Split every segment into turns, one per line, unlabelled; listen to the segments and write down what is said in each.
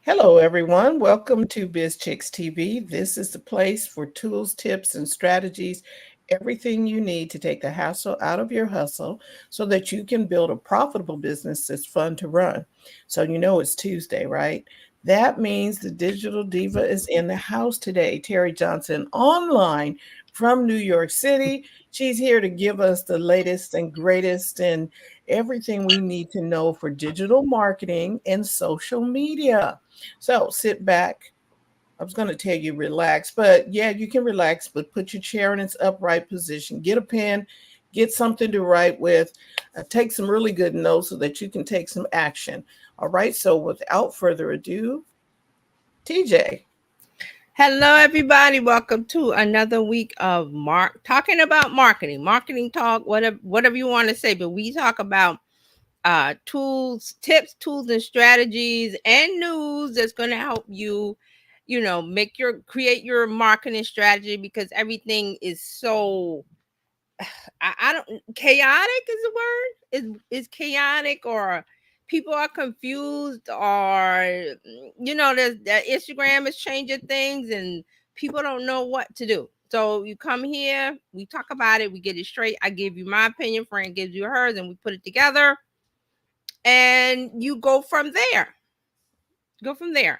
Hello, everyone. Welcome to Bizchicks TV. This is the place for tools, tips, and strategies, everything you need to take the hassle out of your hustle so that you can build a profitable business that's fun to run. So, you know, it's Tuesday, right? That means the digital diva is in the house today. Terry Johnson online from New York City. She's here to give us the latest and greatest and everything we need to know for digital marketing and social media. So sit back. I was going to tell you relax, but yeah, you can relax, but put your chair in its upright position. Get a pen, get something to write with, take some really good notes so that you can take some action. All right. So without further ado, TJ.
Hello, everybody. Welcome to another week of talking about marketing talk, whatever you want to say. But we talk about tips, tools, and strategies, and news that's going to help you, create your marketing strategy because everything is so I don't chaotic is the word is chaotic or people are confused or there's that Instagram is changing things and people don't know what to do. So you come here, we talk about it, we get it straight. I give you my opinion, Fran gives you hers, and we put it together and you go from there.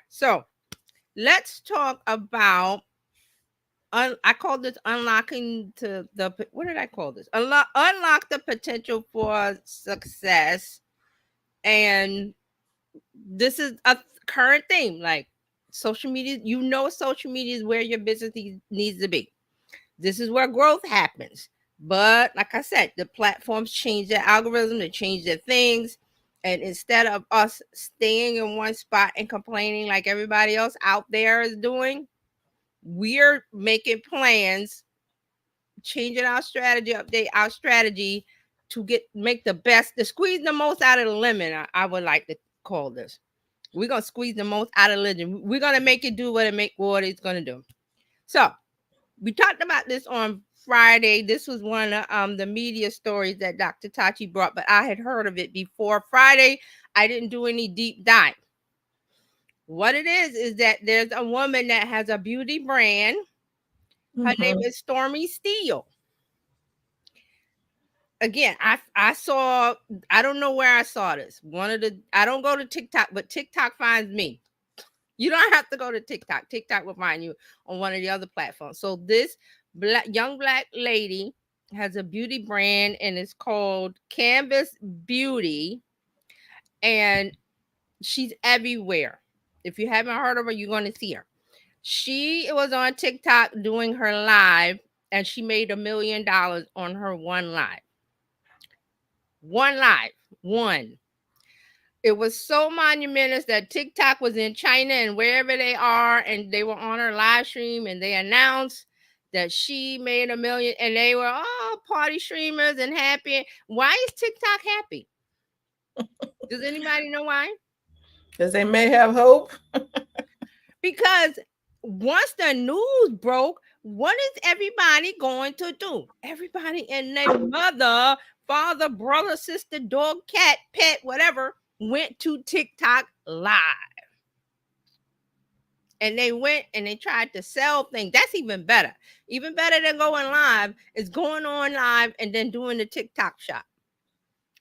So let's talk about I call this unlocking to the what did I call this? Unlock the potential for success. And this is a current theme. Like social media, social media is where your business needs to be. This is where growth happens. But like I said, the platforms change their algorithm, they change their things. And instead of us staying in one spot and complaining like everybody else out there is doing, we're making plans, changing our strategy, update our strategy to make to squeeze the most out of the lemon. I would like to call this. We're gonna squeeze the most out of the lemon. We're gonna make it do what it's gonna do. So we talked about this on Friday. This was one of the media stories that Dr. Tachi brought, but I had heard of it before Friday. I didn't do any deep dive. What it is that there's a woman that has a beauty brand. Her name
Mhm.
is Stormy Steele. Again, I saw, I don't know where I saw this. I don't go to TikTok, but TikTok finds me. You don't have to go to TikTok. TikTok will find you on one of the other platforms. So this young black lady has a beauty brand and it's called Canvas Beauty, and she's everywhere. If you haven't heard of her, you're going to see her. She was on TikTok doing her live, and she made $1 million on her one live. One live. One. It was so monumentous that TikTok was in China and wherever they are, and they were on her live stream, and they announced that she made $1 million, and they were all party streamers and happy. Why is TikTok happy? Does anybody know why?
Because they may have hope.
Because once the news broke, what is everybody going to do? Everybody and their mother, father, brother, sister, dog, cat, pet, whatever, went to TikTok live. And they went and they tried to sell things. That's even better. Even better than going live is going on live and then doing the TikTok shop.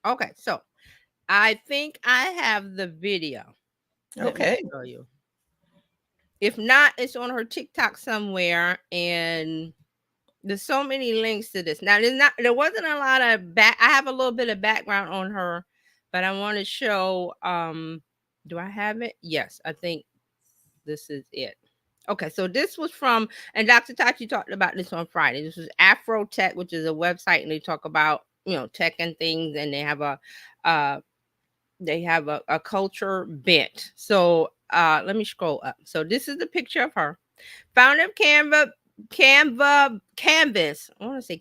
Okay, so I think I have the video. Let me
Okay.
show you. If not, it's on her TikTok somewhere, and there's so many links to this. Now, there wasn't a lot of back. I have a little bit of background on her, but I want to show. Do I have it? Yes, I think this is it. Okay, so this was from, and Dr. Tachi talked about this on Friday. This was Afro Tech, which is a website, and they talk about tech and things, and uh they have a culture bent. So let me scroll up. So this is the picture of her. Founder of Canvas. I want to say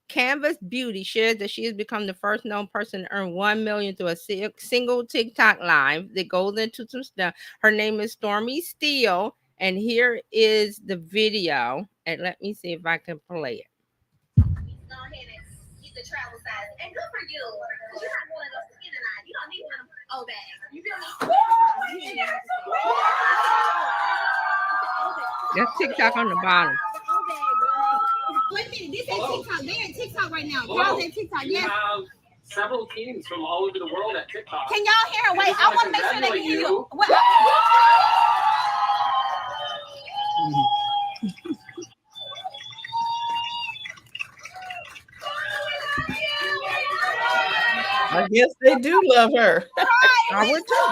Canvas Beauty shares that she has become the first known person to earn 1 million through a single TikTok live that goes into some stuff. Her name is Stormy Steele, and here is the video. And let me see if I can play it. Go ahead and get the travel size. And good for you. Because you're not one of those skinny line. You don't need one of them old bags. You feel me? That's TikTok on the bottom.
Wait a minute, this ain't TikTok. They're at TikTok right now. Carl's at TikTok. Yes. Several teams from all over the world at TikTok. Can y'all hear her? Wait, I want to make sure they can hear you.
I guess they do love her.
I would too.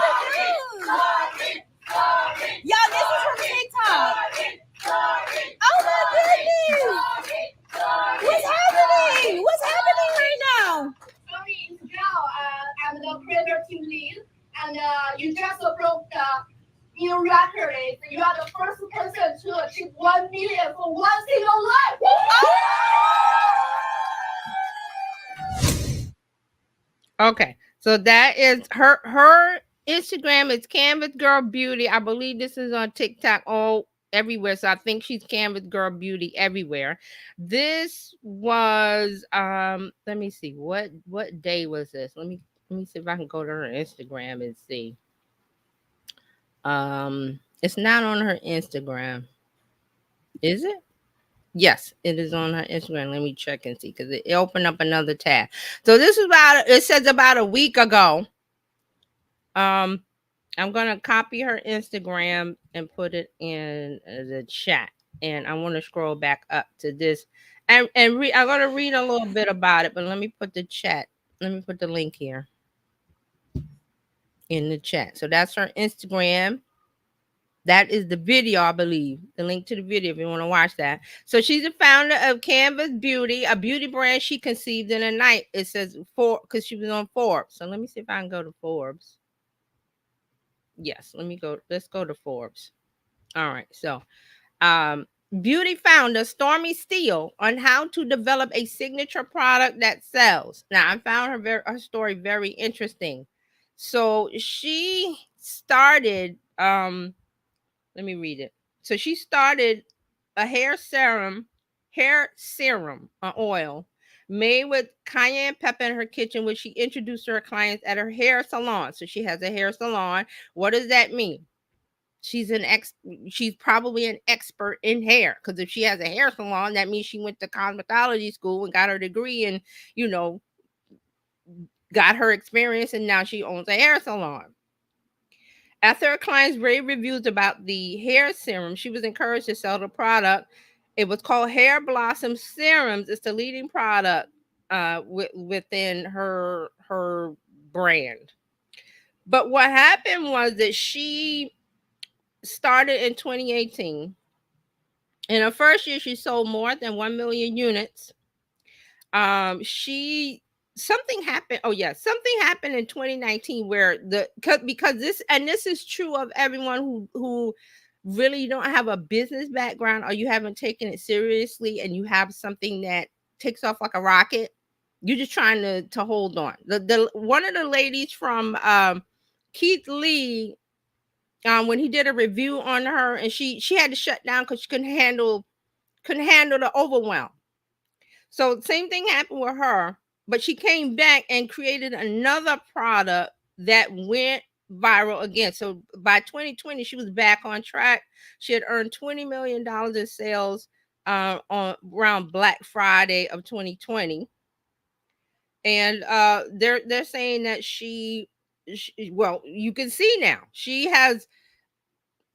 Y'all, this is from TikTok. Oh my goodness. What's happening? What's happening right now?
Sorry, it's Gal. I'm the creator team lead, and you just broke the new record. You are the first person to achieve 1 million for one single life.
Okay, so that is her Instagram is Canvas Girl Beauty. I believe this is on TikTok all everywhere. So I think she's Canvas Girl Beauty everywhere. This was let me see what day was this. Let me see if I can go to her Instagram and see. It's not on her Instagram. Is it? Yes, it is on her Instagram. Let me check and see because it opened up another tab. So this is it says about a week ago. I'm gonna copy her Instagram and put it in the chat. And I want to scroll back up to this and read. I'm gonna read a little bit about it, but let me put the chat. Let me put the link here in the chat. So that's her Instagram. That is the video, I believe. The link to the video if you want to watch that. So she's the founder of Canvas Beauty, a beauty brand she conceived in a night. It says because she was on Forbes. So let me see if I can go to Forbes. Yes, let me go. Let's go to Forbes. All right. So beauty founder Stormy Steele on how to develop a signature product that sells. Now I found her story very interesting. So she started let me read it. So she started a hair serum oil made with cayenne pepper in her kitchen, which she introduced to her clients at her hair salon. So she has a hair salon. What does that mean? She's probably an expert in hair, because if she has a hair salon, that means she went to cosmetology school and got her degree and, got her experience, and now she owns a hair salon. After her clients rave reviews about the hair serum, she was encouraged to sell the product. It was called Hair Blossom Serums. It's the leading product within her brand. But what happened was that she started in 2018. In her first year, she sold more than 1 million units. Something happened. Oh yeah, something happened in 2019 where because this is true of everyone who really don't have a business background, or you haven't taken it seriously and you have something that takes off like a rocket. You're just trying to hold on. The one of the ladies from Keith Lee, when he did a review on her, and she had to shut down because she couldn't handle the overwhelm. So same thing happened with her, but she came back and created another product that went viral again. So by 2020, she was back on track. She had earned $20 million in sales on around Black Friday of 2020. And they're saying that she well, you can see now she has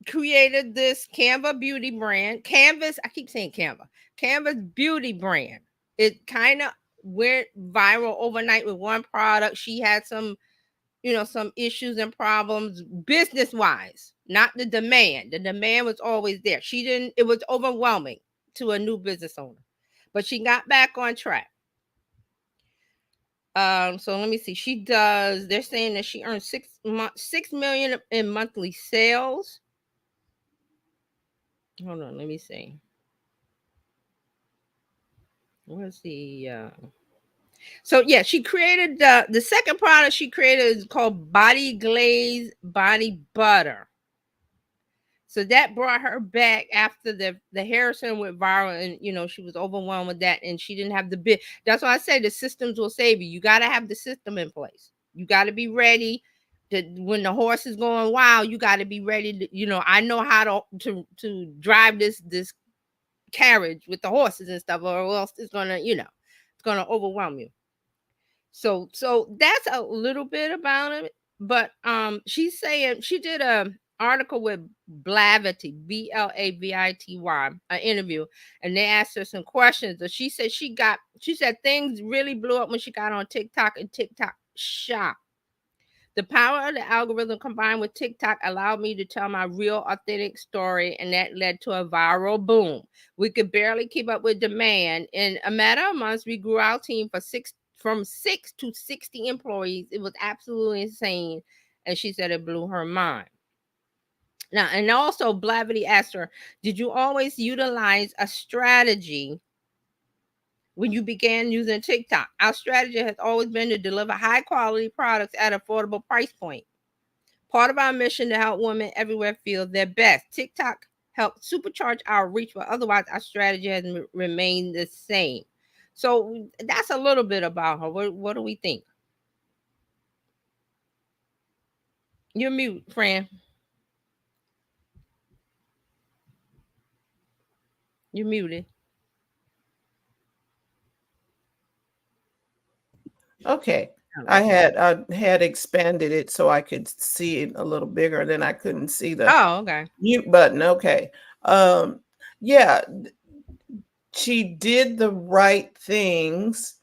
created this Canva beauty brand. Canvas, I keep saying Canvas beauty brand. It kind of went viral overnight with one product. She had some issues and problems business wise, not the demand. The demand was always there. It was overwhelming to a new business owner, but she got back on track. So let me see. They're saying that she earned 6 million in monthly sales. Hold on, let me see. What's the so yeah, she created the second product she created is called Body Glaze Body Butter. So that brought her back after the Harrison went viral, and she was overwhelmed with that, and she didn't have the bit. That's why I say the systems will save you. You got to have the system in place. You got to be ready when the horse is going wild, you got to be ready to, I know how to drive this carriage with the horses and stuff, or else it's gonna, it's gonna overwhelm you. So that's a little bit about it. But she's saying she did a article with Blavity, Blavity, an interview, and they asked her some questions. And she said she said things really blew up when she got on TikTok and TikTok Shop. The power of the algorithm combined with TikTok allowed me to tell my real, authentic story, and that led to a viral boom. We could barely keep up with demand. In a matter of months, we grew our team from 6 to 60 employees. It was absolutely insane. And she said it blew her mind. Now, and also, Blavity asked her, did you always utilize a strategy when you began using TikTok? Our strategy has always been to deliver high quality products at affordable price point. Part of our mission to help women everywhere feel their best. TikTok helped supercharge our reach, but otherwise our strategy has remained the same. So that's a little bit about her. What do we think? You're mute, Fran. You're muted.
Okay. I had expanded it so I could see it a little bigger, then I couldn't see the
Okay.
mute button. Okay. Yeah, she did the right things,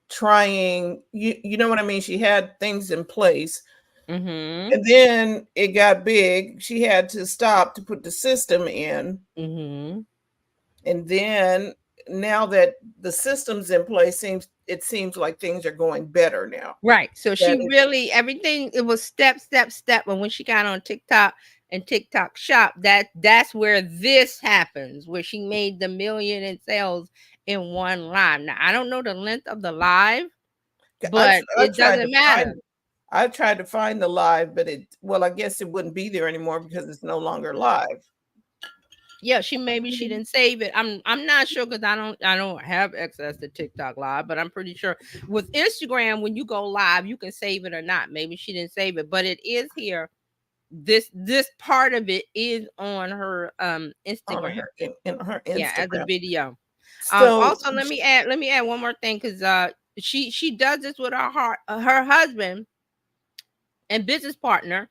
trying, you know what I mean? She had things in place.
Mm-hmm.
And then it got big. She had to stop to put the system in.
Mm-hmm.
And then now that the system's in place, it seems like things are going better now.
Right. So
That
she really everything it was step. But when she got on TikTok and TikTok Shop, that's where this happens, where she made the million in sales in one live. Now I don't know the length of the live, but it doesn't matter.
I tried to find the live, but I guess it wouldn't be there anymore because it's no longer live.
Yeah, maybe she didn't save it. I'm not sure because I don't have access to TikTok live, but I'm pretty sure with Instagram when you go live you can save it or not. Maybe she didn't save it, but it is here. This part of it is on her Instagram.
In her Instagram.
Yeah, as a video.
So
Also let me add one more thing, because she does this with her husband and business partner,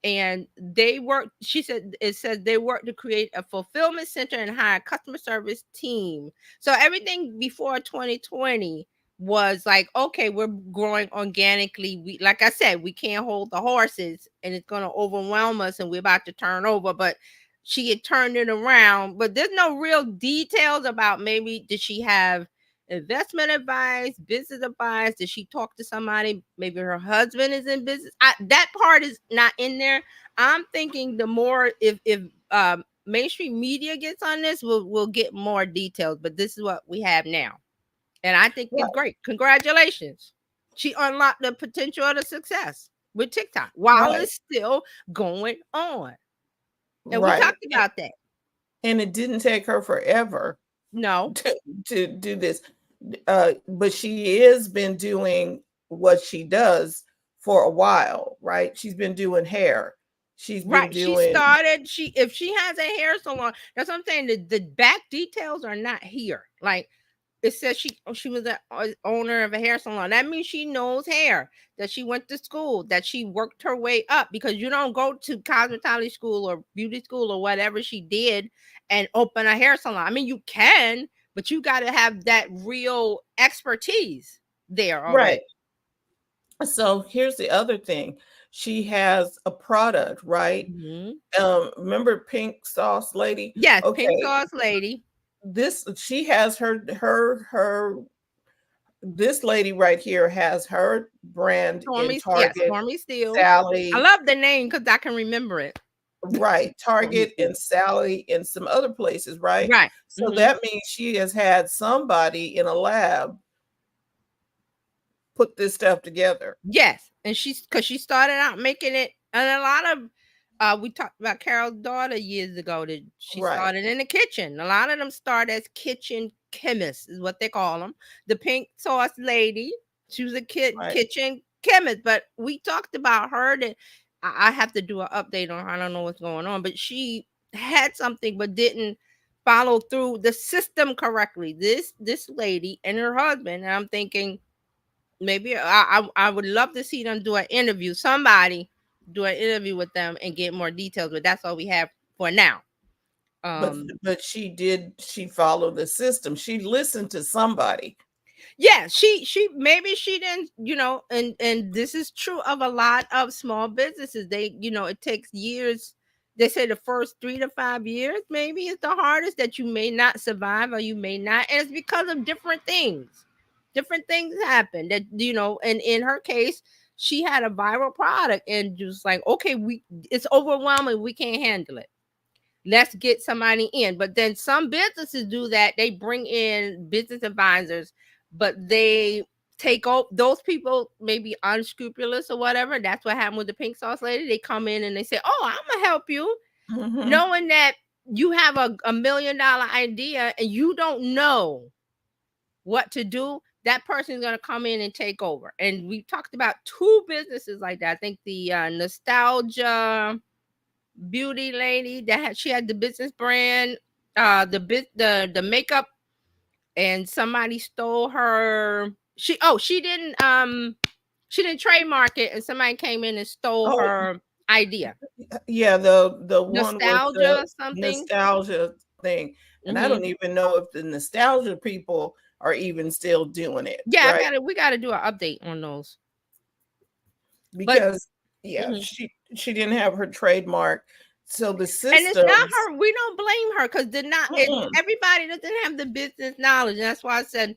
and they work. She said it says they work to create a fulfillment center and hire a customer service team. So everything before 2020 was like, okay, we're growing organically. We, like I said, we can't hold the horses and it's going to overwhelm us and we're about to turn over. But she had turned it around, but there's no real details about, maybe did she have investment advice, business advice? Did she talk to somebody? Maybe her husband is in business. That part is not in there. I'm thinking the more, if mainstream media gets on this, we'll get more details. But this is what we have now, and I think it's great. Congratulations. She unlocked the potential of the success with TikTok while it's still going on, and we talked about that.
And it didn't take her forever.
No,
to do this. But she has been doing what she does for a while, right? She's been doing hair. She's been doing.
She started. If she has a hair salon, that's what I'm saying. The back details are not here. Like it says, she was the owner of a hair salon. That means she knows hair. That she went to school. That she worked her way up. Because you don't go to cosmetology school or beauty school or whatever she did and open a hair salon. I mean, you can, but you got to have that real expertise there already.
Right. So here's the other thing. She has a product, right?
Mm-hmm.
Remember Pink Sauce Lady?
Yes, okay. Pink Sauce Lady.
She has this lady right here has her brand in Target.
Stormy Steele.
Sally.
I love the name because I can remember it.
Right. Target and Sally and some other places, right?
Right.
So that means she has had somebody in a lab put this stuff together.
Yes. And because she started out making it, and a lot of we talked about Carol's daughter years ago that she started in the kitchen. A lot of them start as kitchen chemists, is what they call them. The Pink Sauce Lady, she was a kitchen chemist, but we talked about her that I have to do an update on her. I don't know what's going on, but she had something but didn't follow through the system correctly. This lady and her husband, and I'm thinking maybe I would love to see them do an interview. Somebody do an interview with them and get more details, but that's all we have for now.
But she followed the system. She listened to somebody.
Yeah, she maybe she didn't, and this is true of a lot of small businesses. They, it takes years. They say the first 3 to 5 years maybe is the hardest, that you may not survive or you may not, and it's because of different things. Different things happen that, and in her case, she had a viral product and just like, okay, it's overwhelming, we can't handle it, let's get somebody in. But then some businesses do that. They bring in business advisors, but they take over those people, maybe unscrupulous or whatever. That's what happened with the pink sauce lady. They come in and they say, oh, I'm gonna help you, knowing that you have a $1 million idea and you don't know what to do. That person is going to come in and take over. And we talked about 2 businesses like that. I think the nostalgia beauty lady she had the business brand, the makeup, and somebody stole her. She didn't trademark it, and somebody came in and stole
Oh,
her idea.
yeah, the one with
Nostalgia
the
something.
nostalgia thing. And I
Hmm.
don't even know if the nostalgia people are even still doing it,
Yeah,
right?
we gotta do an update on those. But
Because yeah,
mhm.
she didn't have her trademark. So the
And it's not
systems,
her. We don't blame her because
mm-mm,
everybody doesn't have the business knowledge. And that's why I said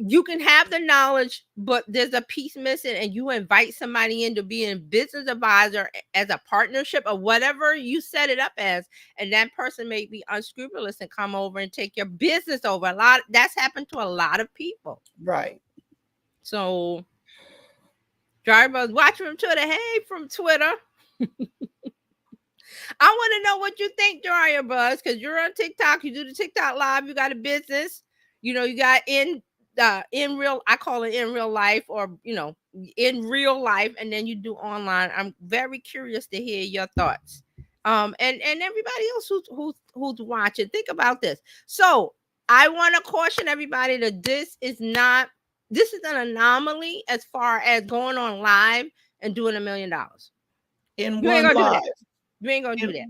you can have the knowledge, but there's a piece missing, and you invite somebody in to be a business advisor as a partnership or whatever you set it up as, and that person may be unscrupulous and come over and take your business over. That's happened to a lot of people.
right.
So drivers watch from Twitter. Hey, from Twitter. I want to know what you think, Daria Buzz, because you're on TikTok. You do the TikTok live. You got a business. You got in real. I call it in real life, or in real life, and then you do online. I'm very curious to hear your thoughts. And everybody else who's watching, think about this. So I want to caution everybody that this is an anomaly as far as going on live and doing $1 million.
In
You ain't
one
gonna do
live.
that. You ain't gonna do that.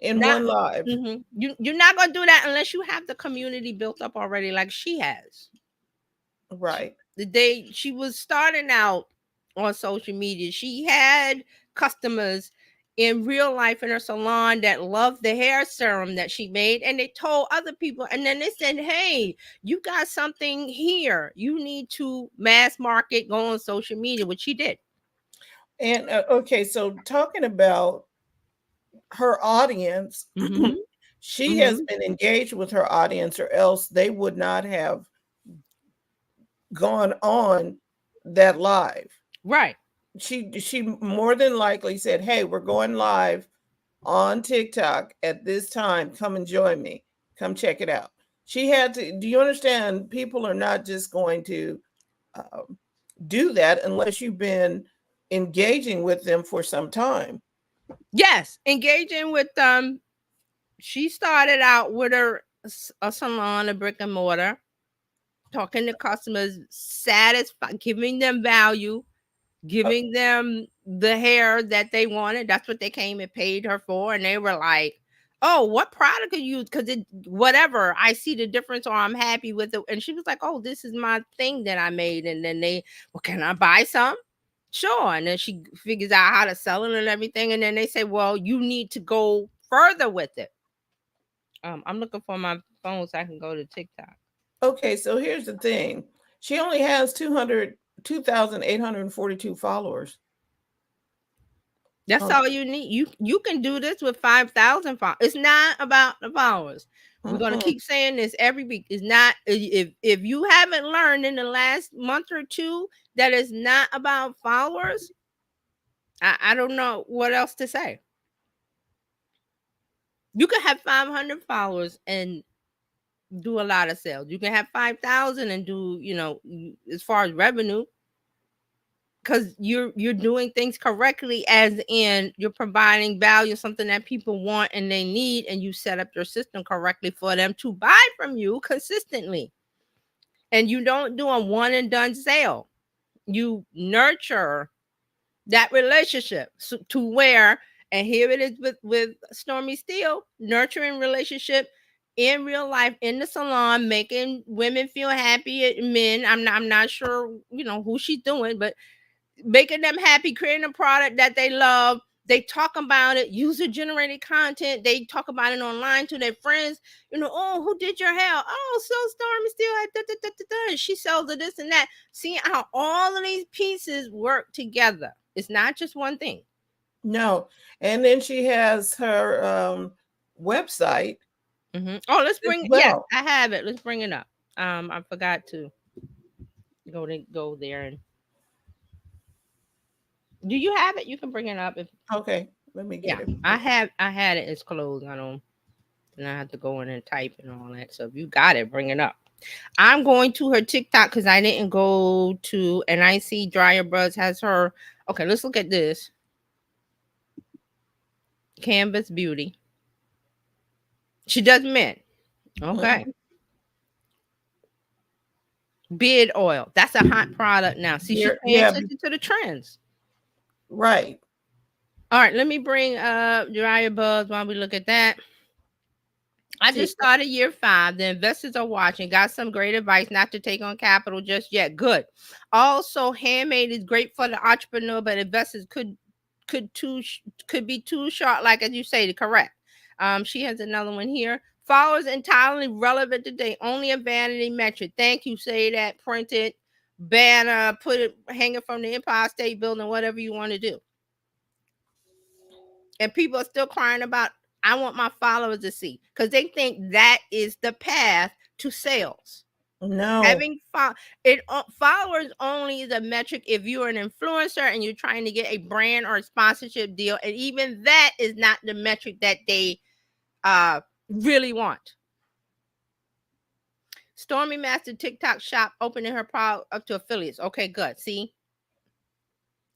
In
Not
one live.
you're not gonna do that unless you have the community built up already, like she has.
Right.
The day she was starting out on social media, she had customers in real life in her salon that loved the hair serum that she made, and they told other people, and then they said, hey, you got something here, you need to mass market, go on social media, which she did.
And okay, so talking about her audience,
Mm-hmm.
she has
Mm-hmm.
been engaged with her audience, or else they would not have gone on that live.
Right.
She more than likely said, "Hey, we're going live on TikTok at this time. Come and join me. Come check it out." She had to. Do you understand? People are not just going to um, do that unless you've been engaging with them for some time.
Yes, engaging with she started out with a salon, a brick and mortar, talking to customers, giving them value,
Uh,
giving them the hair that they wanted. That's what they came and paid her for, and they were like, "Oh, what product are you? Because it whatever, I see the difference, or I'm happy with it." And she was like, "Oh, this is my thing that I made." And then well, can I buy some? Sure. And then she figures out how to sell it and everything. And then they say, well, you need to go further with it. I'm looking for my phone so I can go to TikTok.
Okay, so here's the thing. She only has 2,842 followers.
That's
Um,
all you need. You can do this with 5,000 followers. It's not about the followers. We're gonna
mm-mm.
keep saying this every week. It's not, if you haven't learned in the last month or two that it's not about followers. I don't know what else to say. You can have 500 followers and do a lot of sales. You can have 5,000 and do, as far as revenue, because you're doing things correctly, as in you're providing value, something that people want and they need, and you set up your system correctly for them to buy from you consistently. And you don't do a one and done sale. You nurture that relationship to where, and here it is with Stormy Steele, nurturing relationship in real life in the salon, making women feel happy, men. I'm not sure, who she's doing, but making them happy, creating a product that they love. They talk about it, user generated content. They talk about it online to their friends. Oh, who did your hair? Oh, so Stormy Steele had da, da, da, da, da. She sells it, this and that. See how all of these pieces work together. It's not just one thing.
No. And then she has her website
Oh, let's
as
bring it. Yes,
well.
I have it. Let's bring it up. I forgot to go there. And do you have it? You can bring it up if
Okay, let me
yeah.
get it.
I had it. It's closed. I don't. And I have to go in and type and all that. So if you got it, bring it up. I'm going to her TikTok because I didn't go to, and I see Dryer Buzz has her. Okay, let's look at this. Canvas Beauty. She does men. Okay.
Mhm.
Beard oil. That's a hot product now. See, she's paying
Yeah,
attention to the trends.
right.
All right, let me bring up Dryer Buzz while we look at that. I
See,
just started year 5. The investors are watching. Got some great advice not to take on capital just yet. Good. Also, handmade is great for the entrepreneur, but investors could be too short, like as you say, to correct. She has another one here. Followers entirely relevant today. Only a vanity metric. Thank you. Say that. Print it. Banner. Put it. Hang it from the Empire State Building. Whatever you want to do. And people are still crying about, I want my followers to see, because they think that is the path to sales.
no,
Having followers only is a metric if you're an influencer and you're trying to get a brand or a sponsorship deal, and even that is not the metric that they really want. Stormy Master TikTok shop opening her product up to affiliates. Okay, good. See,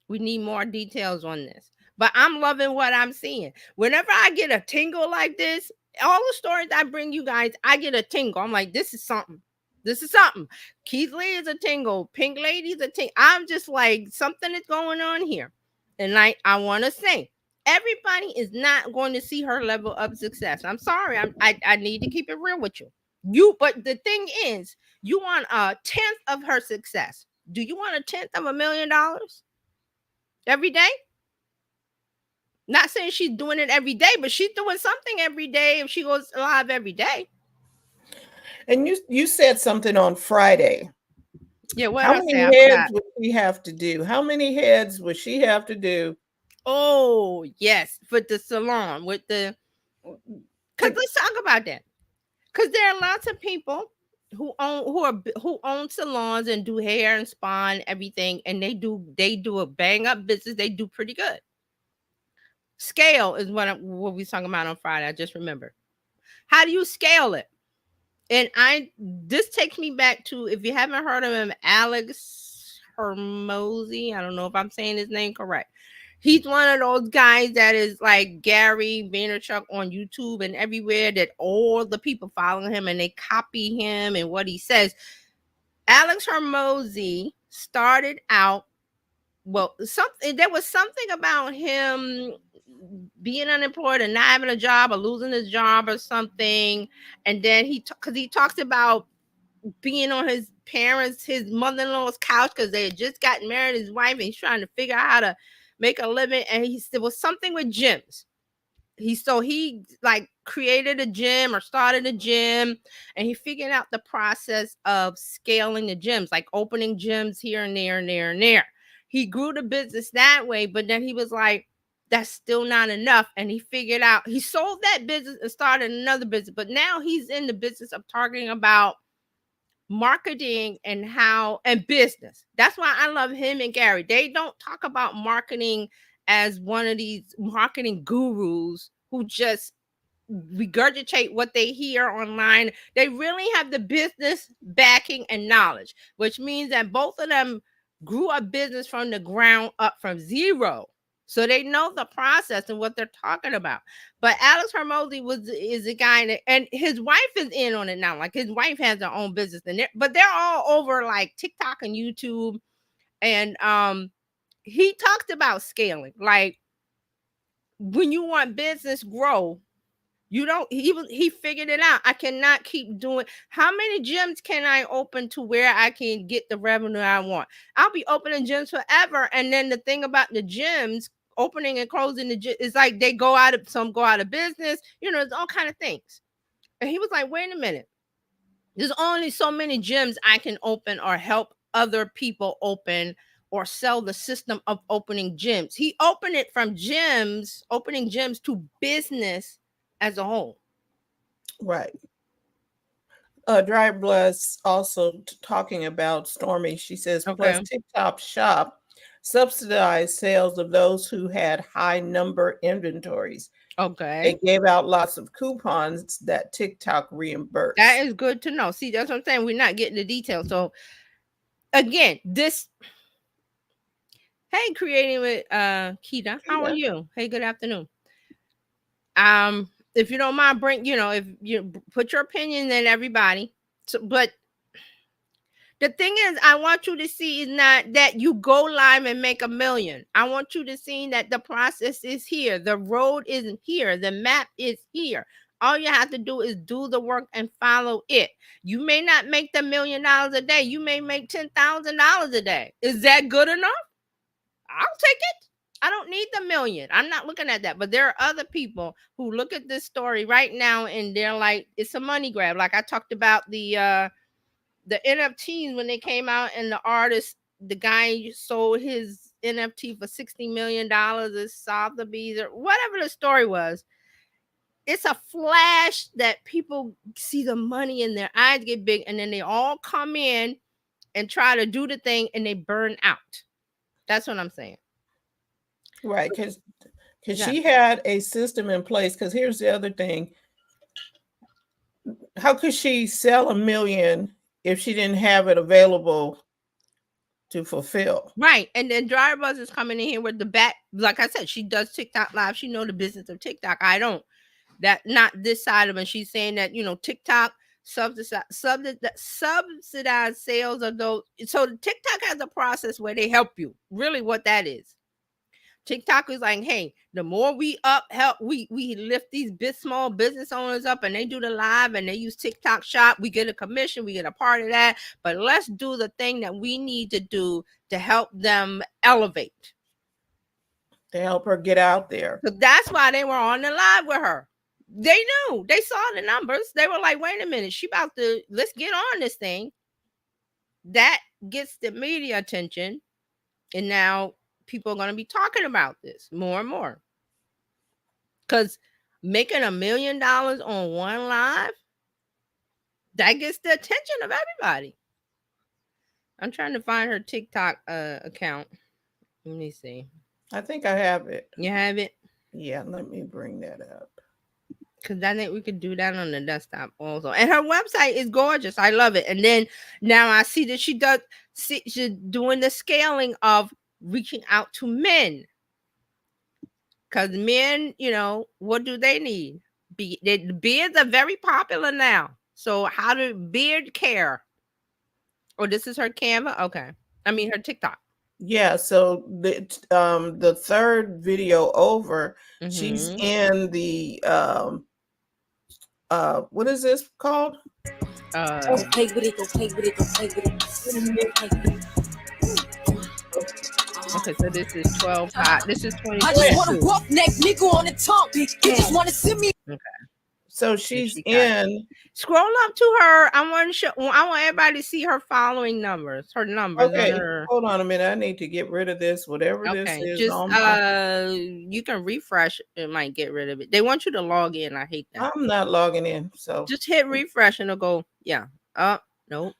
we need more details on this. But I'm loving what I'm seeing. Whenever I get a tingle like this, all the stories I bring you guys, I get a tingle. I'm like, this is something. This is something. Keith Lee is a tingle. Pink Lady's a tingle. I'm just like, something is going on here. And like, I want to say, everybody is not going to see her level of success. I'm sorry. I need to keep it real with you. But the thing is, you want 1/10 of her success. Do you want 1/10 of $1 million? Every day? Not saying she's doing it every day, but she's doing something every day if she goes live every day.
and you said something on Friday.
Yeah, what
How
did I say?
many
I
heads
forgot.
would she have to do? How many heads would she have to do?
Oh, yes, for the salon with the, because let's talk about that. Because there are lots of people who own salons and do hair and spa and everything, and they do a bang up business. They do pretty good. Scale is what we talking about on Friday. I just remembered. How do you scale it? And this takes me back to, if you haven't heard of him, Alex Hermosi. I don't know if I'm saying his name correct. He's one of those guys that is like Gary Vaynerchuk on YouTube and everywhere, that all the people follow him and they copy him and what he says. Alex Hermosi started out, well, there was something about him being unemployed and not having a job or losing his job or something. And then because he talks about being on his mother-in-law's couch because they had just gotten married, his wife, and he's trying to figure out how to make a living. And there was something with gyms. He like created a gym or started a gym, and he figured out the process of scaling the gyms, like opening gyms here and there and there and there. He grew the business that way, but then he was like, that's still not enough. And he figured out, he sold that business and started another business. But now he's in the business of talking about marketing and business. That's why I love him and Gary. They don't talk about marketing as one of these marketing gurus who just regurgitate what they hear online. They really have the business backing and knowledge, which means that both of them grew a business from the ground up from zero. So they know the process and what they're talking about. But Alex Hermosi is a guy that, and his wife is in on it now. Like his wife has her own business, and but they're all over like TikTok and YouTube. And he talked about scaling. Like when you want business grow, you don't. He figured it out. I cannot keep doing. How many gyms can I open to where I can get the revenue I want? I'll be opening gyms forever. And then the thing about the gyms opening and closing the gym is like they go out of some go out of business. You know, there's all kind of things. And he was like, wait a minute. There's only so many gyms I can open or help other people open or sell the system of opening gyms. He opened it from gyms, opening gyms to business as a whole.
Right. Dry Bloods also talking about Stormy. She says, plus
Okay.
TikTok Shop subsidized sales of those who had high number inventories. They
Okay.
gave out lots of coupons that TikTok
That
reimbursed.
is good to know. See, that's what I'm saying. We're not getting the details. So again, this hey, creating with Kita. How are
Yeah.
you? Hey, good afternoon. If you don't mind, bring if you put your opinion in everybody. So, but the thing is, I want you to see is not that you go live and make a million. I want you to see that the process is here. The road isn't here. The map is here. All you have to do is do the work and follow it. You may not make the $1 million a day. You may make $10,000 a day. Is that good enough? I'll take it. I don't need the million. I'm not looking at that. But there are other people who look at this story right now and they're like, it's a money grab. Like I talked about the NFTs when they came out, and the artist, the guy sold his NFT for $60 million, is Sotheby's or whatever the story was. It's a flash that people see the money and their eyes get big, and then they all come in and try to do the thing and they burn out. That's what I'm saying.
Right. Because
Yeah.
she had a system in place. Because here's the other thing. How could she sell $1 million if she didn't have it available to fulfill?
Right. And then Dry Buzz is coming in here with the back. Like I said, she does TikTok live. She know the business of TikTok. I don't. That not this side of it. She's saying that, TikTok subsidized sales of those. So TikTok has a process where they help you. Really what that is. TikTok is like, hey, the more we help, we lift these small business owners up, and they do the live and they use TikTok Shop. We get a commission, we get a part of that. But let's do the thing that we need to do to help them elevate.
To help her get out there.
So that's why they were on the live with her. They knew, they saw the numbers. They were like, wait a minute, she about to, let's get on this thing. That gets the media attention. And now people are going to be talking about this more and more. Because making $1 million on one live, that gets the attention of everybody. I'm trying to find her TikTok account. Let me see.
I think I have it.
You have it?
Yeah, let me bring that up.
Because I think we could do that on the desktop also. And her website is gorgeous. I love it. And then now I see that she's doing the scaling of reaching out to men. Because men, what do they need? Beards are very popular now. So how do beard care? Oh, this is her Canva? Okay. I mean her TikTok.
Yeah, so the third video over, she's
Mhm.
in the what is this called?
Don't play with it, don't play with it, don't play with it. Don't play with it.
Okay, so this is 12 hot. This is
I just want a
22.
roughneck nigga on the tongue. You just want to see me.
Okay.
So she's
she got it.
in.
Scroll up to her. I want everybody to see her following numbers. Her numbers on
Okay,
her.
hold on a minute. I need to get rid of this, whatever this
Okay,
is
just
on my.
you can refresh. It might get rid of it. They want you to log in. I hate that.
I'm not logging in, so
Just hit refresh and it'll go. Yeah. Nope.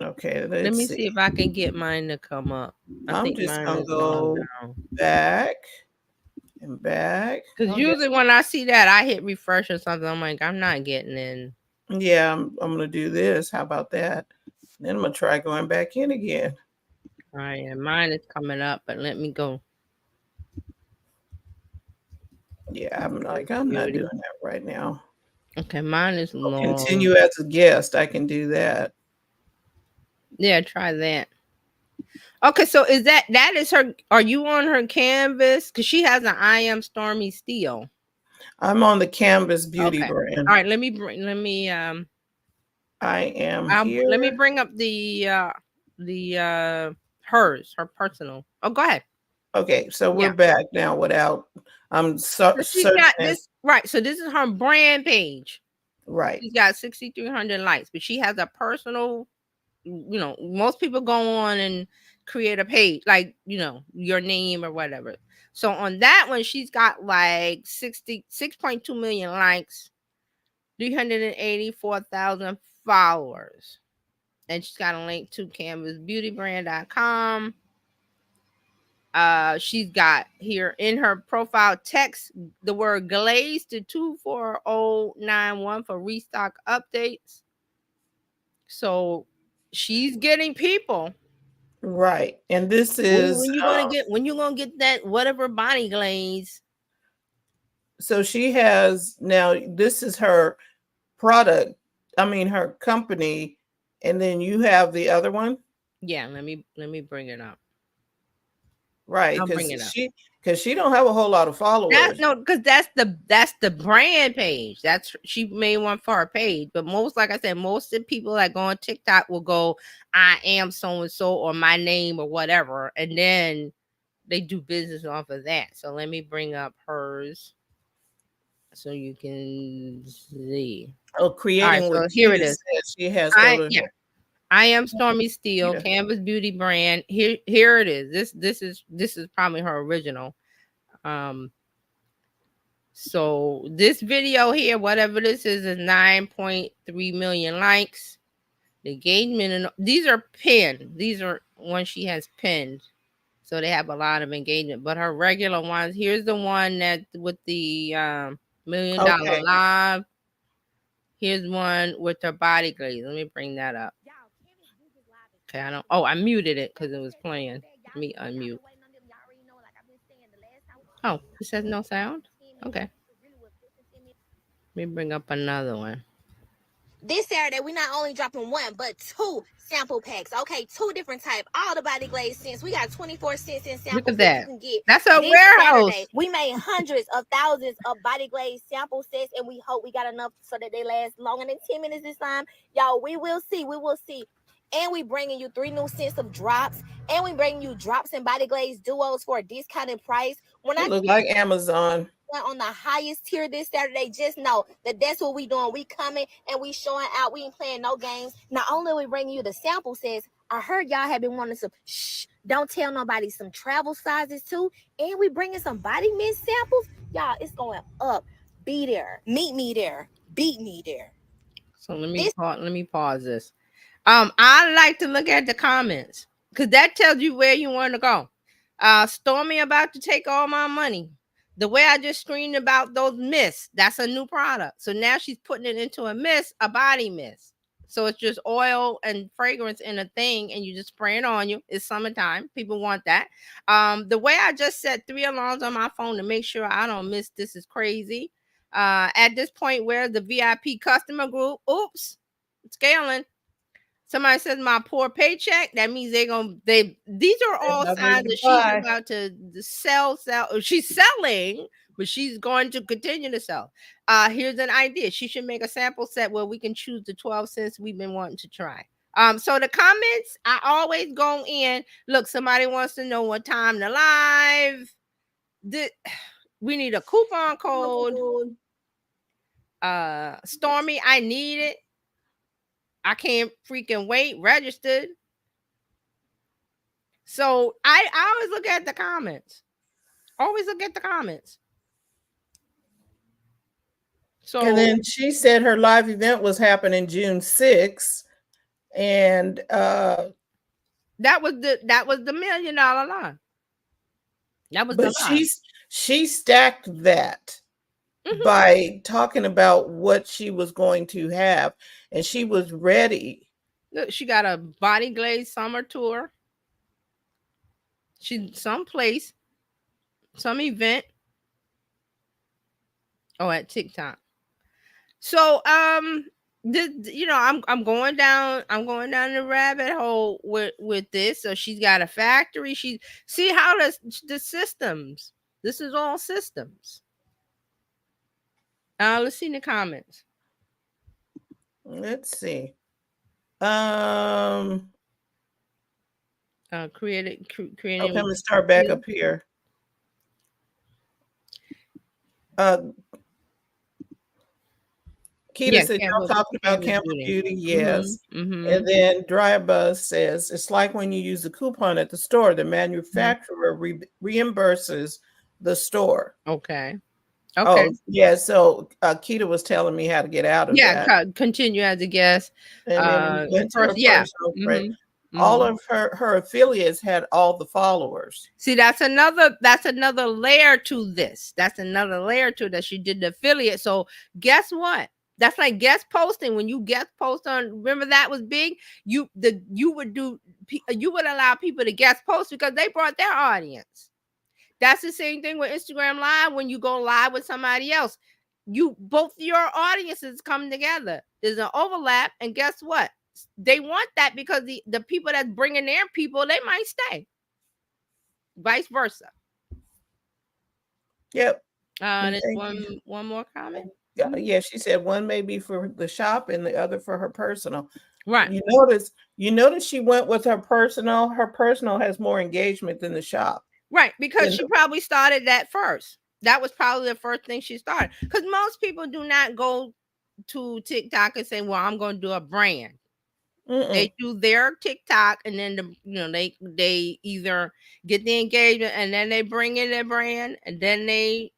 okay.
Let me
Let's
see if I can get mine to come up. I
I'm
think
just
mine
gonna
is gone
go
down.
back and back.
Because
Okay.
usually when I see that, I hit refresh or something. I'm like, I'm not getting in.
Yeah, I'm gonna do this. How about that? Then I'm gonna try going back in again.
All right, and mine is coming up, but let me go.
Yeah, I'm not doing that right now.
Okay, mine is
I'll
long.
continue as a guest. I can do that.
Yeah, try that. Okay, so is that is her? Are you on her canvas? Because she has an I am Stormy Steele.
I'm on the Canvas Beauty
Okay.
brand.
All right, let me
I am here.
let me bring up the hers, her personal. Oh, go ahead.
Okay, so we're
Yeah.
back now without I'm
So she's got
searching.
this right. So this is her brand page.
Right.
She's got 6,300 likes, but she has a personal. You know, most people go on and create a page, like, you know, your name or whatever. So on that one, she's got like 66.2 million likes, 384,000 followers. And she's got a link to canvasbeautybrand.com. She's got here in her profile text the word glaze to 24091 for restock updates. So she's getting people.
Right. And this is
when you gonna get that whatever body glaze.
So she has now, this is her product, I mean her company, and then you have the other one.
Yeah, let me bring it up.
Right,
I'll bring it up.
because she don't have a whole lot of followers.
Because that's the brand page. That's she made one for her page. But most, like I said, most of the people that go on TikTok will go, I am so and so, or my name or whatever, and then they do business off of that. So let me bring up hers so you can see.
Oh, creating
so
what
here it is.
She has
I am Stormy Steele, Canvas Beauty brand. Here it is. This is probably her original. So this video here, whatever this is 9.3 million likes. The engagement, and these are pinned. These are ones she has pinned, so they have a lot of engagement. But her regular ones, here's the one that with the $1 million live. Here's one with her body glaze. Let me bring that up. Okay, I don't. Oh, I muted it because it was playing. Let me unmute. Oh, it says no sound. Okay. Let me bring up another one.
This Saturday, we not only dropping one, but two sample packs. Okay, two different type. All the body glaze scents. We got 24 cents in samples.
Look at that.
You can get.
That's a warehouse.
Saturday, we made hundreds of thousands of body glaze sample sets, and we hope we got enough so that they last longer than 10 minutes this time. Y'all, we will see. We will see. And we bringing you 3 new scents of drops, and we bringing you drops and body glaze duos for a discounted price. When
I look like Amazon
on the highest tier this Saturday, just know that that's what we doing. We coming and we showing out. We ain't playing no games. Not only we bringing you the sample sets, I heard y'all have been wanting some don't tell nobody, some travel sizes too, and we bringing some body mist samples. Y'all, it's going up. Be there, meet me there, beat me there.
So let me pause this. I like to look at the comments because that tells you where you want to go. Stormy about to take all my money. The way I just screamed about those mists, that's a new product. So now she's putting it into a mist, a body mist. So it's just oil and fragrance in a thing, and you just spray it on you. It's summertime. People want that. The way I just set 3 alarms on my phone to make sure I don't miss this is crazy. At this point, where the VIP customer group, oops, scaling. Somebody says my poor paycheck. That means these are all signs that she's about to sell. She's selling, but she's going to continue to sell. Here's an idea. She should make a sample set where we can choose the 12 cents we've been wanting to try. So the comments, I always go in. Look, somebody wants to know what time to live. We need a coupon code. Stormy, I need it. I can't freaking wait. Registered. So I always look at the comments. Always look at the comments. So
and then she said her live event was happening June 6th, and that
was the $1 million line. That was
but she stacked that by talking about what she was going to have, and she was ready
Look, she got a body glaze summer tour. She someplace, some event. Oh, at TikTok. So this, I'm going down the rabbit hole with this. So she's got a factory. She see how the systems. This is all systems. Let's see in the comments.
Let's see.
Creating.
Okay, I'm gonna start back up here. Keita said, y'all talking about Camera Beauty, yes. And then Dry Buzz says, it's like when you use the coupon at the store, the manufacturer reimburses the store.
Okay.
Oh, yeah. So Keita was telling me how to get out of that.
Yeah, continue as a guest.
And then we went to her personal friend. All of her affiliates had all the followers.
See, that's another layer to this. That's another layer to that. She did the affiliate. So guess what? That's like guest posting. When you guest post on, remember that was big. You would allow people to guest post because they brought their audience. That's the same thing with Instagram Live. When you go live with somebody else, both your audiences come together. There's an overlap, and guess what? They want that because the people that's bringing their people, they might stay. Vice versa.
Yep.
There's one more comment.
Yeah, she said one may be for the shop and the other for her personal.
Right.
You notice she went with her personal. Her personal has more engagement than the shop.
Right, because she probably started that first. That was probably the first thing she started. Because most people do not go to TikTok and say, "Well, I'm going to do a brand." They do their TikTok, and then they either get the engagement, and then they bring in their brand, and then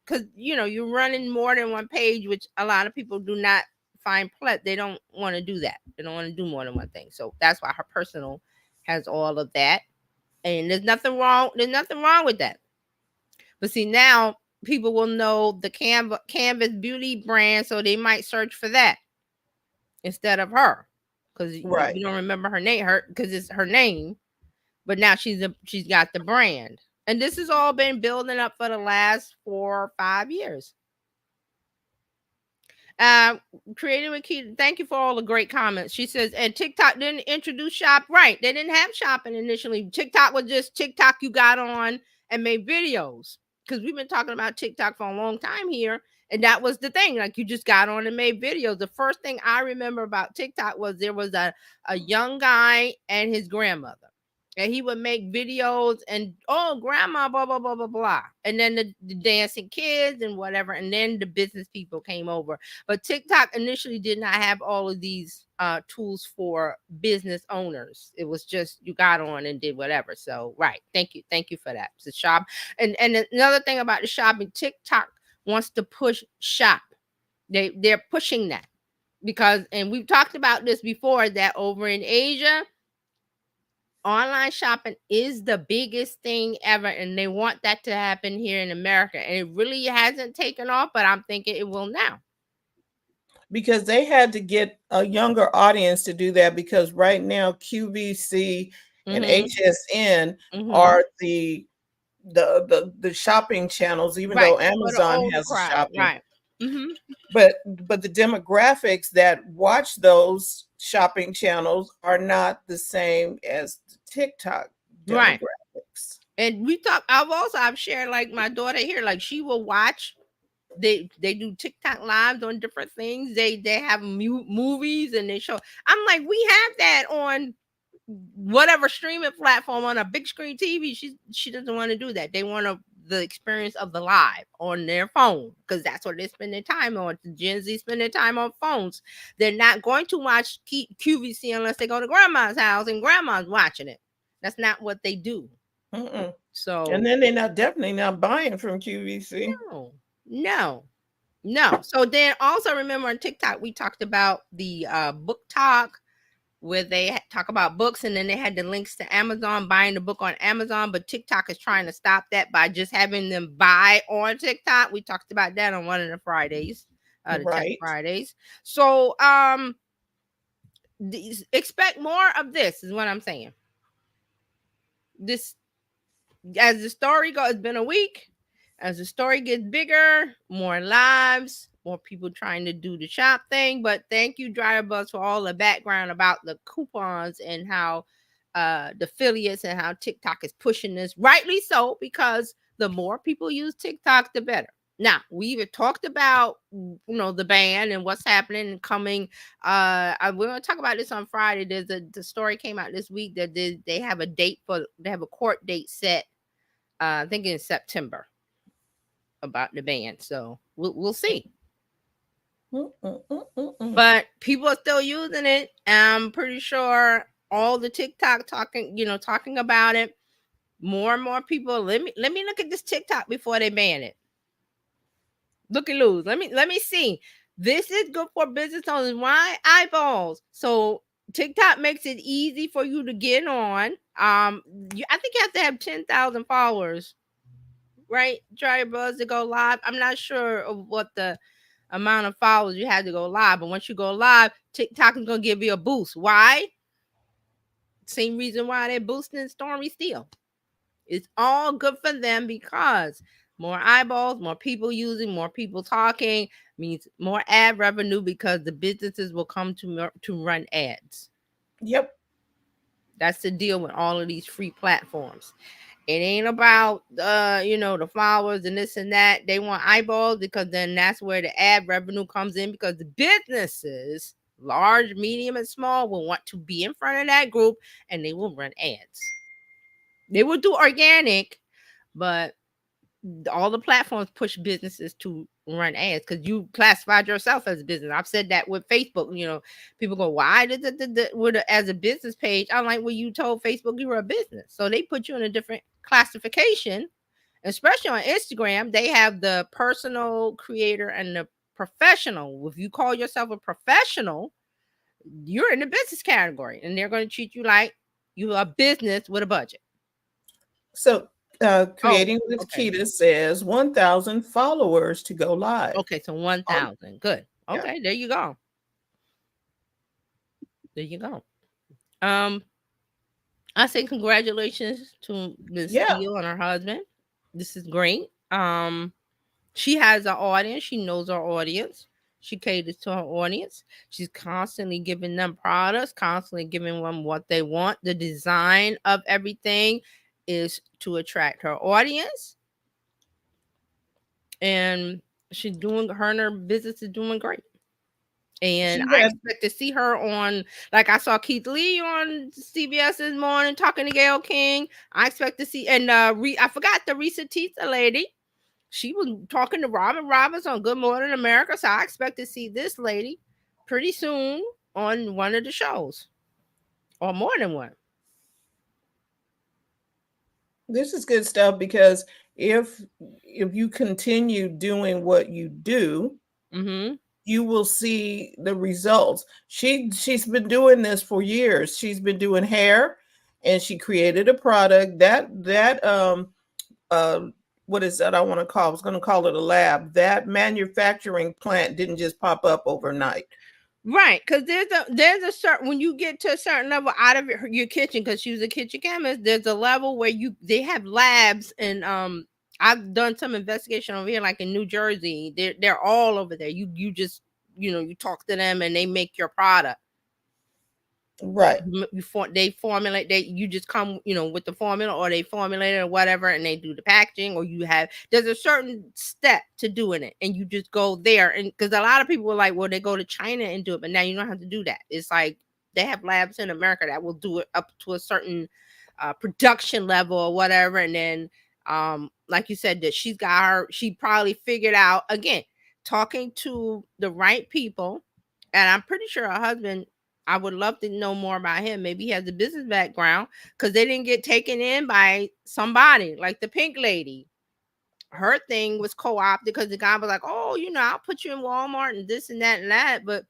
because you're running more than one page, which a lot of people do not find they don't want to do that. They don't want to do more than one thing. So that's why her personal has all of that, and there's nothing wrong with that. But see, now people will know the Canvas Beauty brand, so they might search for that instead of her. Because you don't remember her name, because it's her name, but now she's got the brand, and this has all been building up for the last 4 or 5 years. Created with Keita, thank you for all the great comments. She says, and TikTok didn't introduce shop. Right, they didn't have shopping initially. TikTok was just TikTok. You got on and made videos, because we've been talking about TikTok for a long time here. And that was the thing. Like, you just got on and made videos. The first thing I remember about TikTok was there was a young guy and his grandmother. And he would make videos and, oh, grandma, blah, blah, blah, blah, blah. And then the dancing kids and whatever. And then the business people came over. But TikTok initially did not have all of these tools for business owners. It was just you got on and did whatever. So, right. Thank you for that. It's a shop. And another thing about the shopping, TikTok wants to push shop. They're pushing that because, and we've talked about this before, that over in Asia, online shopping is the biggest thing ever, and they want that to happen here in America. And it really hasn't taken off, but I'm thinking it will now.
Because they had to get a younger audience to do that, because right now QVC and HSN are the shopping channels, even though Amazon has a shopping.
Right.
But the demographics that watch those shopping channels are not the same as the TikTok demographics.
Right. And I've shared, like, my daughter here, like, she will watch. They do TikTok lives on different things. They have movies and they show. I'm like, we have that on whatever streaming platform on a big screen TV. She doesn't want to do that. They want the experience of the live on their phone, because that's what they spend their time on. Gen Z spend their time on phones. They're not going to watch QVC unless they go to grandma's house and grandma's watching it. That's not what they do. So,
and then they're definitely not buying from QVC.
No. So then also remember on TikTok, we talked about the book talk, where they talk about books, and then they had the links to Amazon, buying the book on Amazon. But TikTok is trying to stop that by just having them buy on TikTok. We talked about that on one of the Fridays, the Tech Fridays. So expect more of this is what I'm saying. This, as the story goes, it's been a week. As the story gets bigger, more lives, more people trying to do the shop thing. But thank you, Dryer Buzz, for all the background about the coupons and how the affiliates and how TikTok is pushing this. Rightly so, because the more people use TikTok, the better. Now, we even talked about, the ban and what's happening and coming. We're going to talk about this on Friday. The story came out this week that they have a court date set. I think in September about the ban. So we'll see. But people are still using it. I'm pretty sure all the TikTok talking about it. More and more people. Let me look at this TikTok before they ban it. Look at Luz. Let me see. This is good for business owners. Why? Eyeballs. So TikTok makes it easy for you to get on. I think you have to have 10,000 followers, right? Dryer Buzz to go live. I'm not sure of what the amount of followers you had to go live, but once you go live, TikTok is gonna give you a boost. Why? Same reason why they're boosting Stormy Steele. It's all good for them because more eyeballs, more people using, more people talking means more ad revenue because the businesses will come to run ads.
Yep.
That's the deal with all of these free platforms. It ain't about the followers and this and that. They want eyeballs because then that's where the ad revenue comes in because the businesses, large, medium, and small, will want to be in front of that group and they will run ads. They will do organic, but all the platforms push businesses to run ads because you classified yourself as a business. I've said that with Facebook. People go, why did as a business page? I'm like, well, you told Facebook you were a business, so they put you in a different classification. Especially on Instagram, they have the personal, creator, and the professional. If you call yourself a professional, you're in the business category, and they're going to treat you like you're a business with a budget.
So Creating with Keita says 1,000 followers to go live.
Okay, so 1,000. Good. Okay,
Yeah.
there you go. There you go. I say congratulations to Ms. Steele and her husband. This is great. She has an audience. She knows her audience. She caters to her audience. She's constantly giving them products, constantly giving them what they want. The design of everything is to attract her audience. And she's doing, her and her business is doing great. And I expect to see her on, like I saw Keith Lee on CBS this morning talking to Gayle King. I expect to see, and I forgot the Risa Tisa lady. She was talking to Robin Roberts on Good Morning America. So I expect to see this lady pretty soon on one of the shows or more than one.
This is good stuff because if you continue doing what you do, you will see the results. She's been doing this for years. She's been doing hair, and she created a product that what is that? I want to call. I was going to call it a lab. That manufacturing plant didn't just pop up overnight.
Right, because there's a certain, when you get to a certain level out of your kitchen, because she was a kitchen chemist, there's a level where they have labs, and I've done some investigation over here, like in New Jersey. They're all over there. You just you talk to them and they make your product.
Right.
They formulate. You just come with the formula, or they formulate it or whatever, and they do the packaging. Or there's a certain step to doing it, and you just go there. And because a lot of people were like, well, they go to China and do it, but now you don't have to do that. It's like they have labs in America that will do it up to a certain production level or whatever. And then like you said, that she probably figured out, again, talking to the right people. And I'm pretty sure her husband, I would love to know more about him. Maybe he has a business background, because they didn't get taken in by somebody like the pink lady. Her thing was co-opted because the guy was like, oh, I'll put you in Walmart and this and that and that. But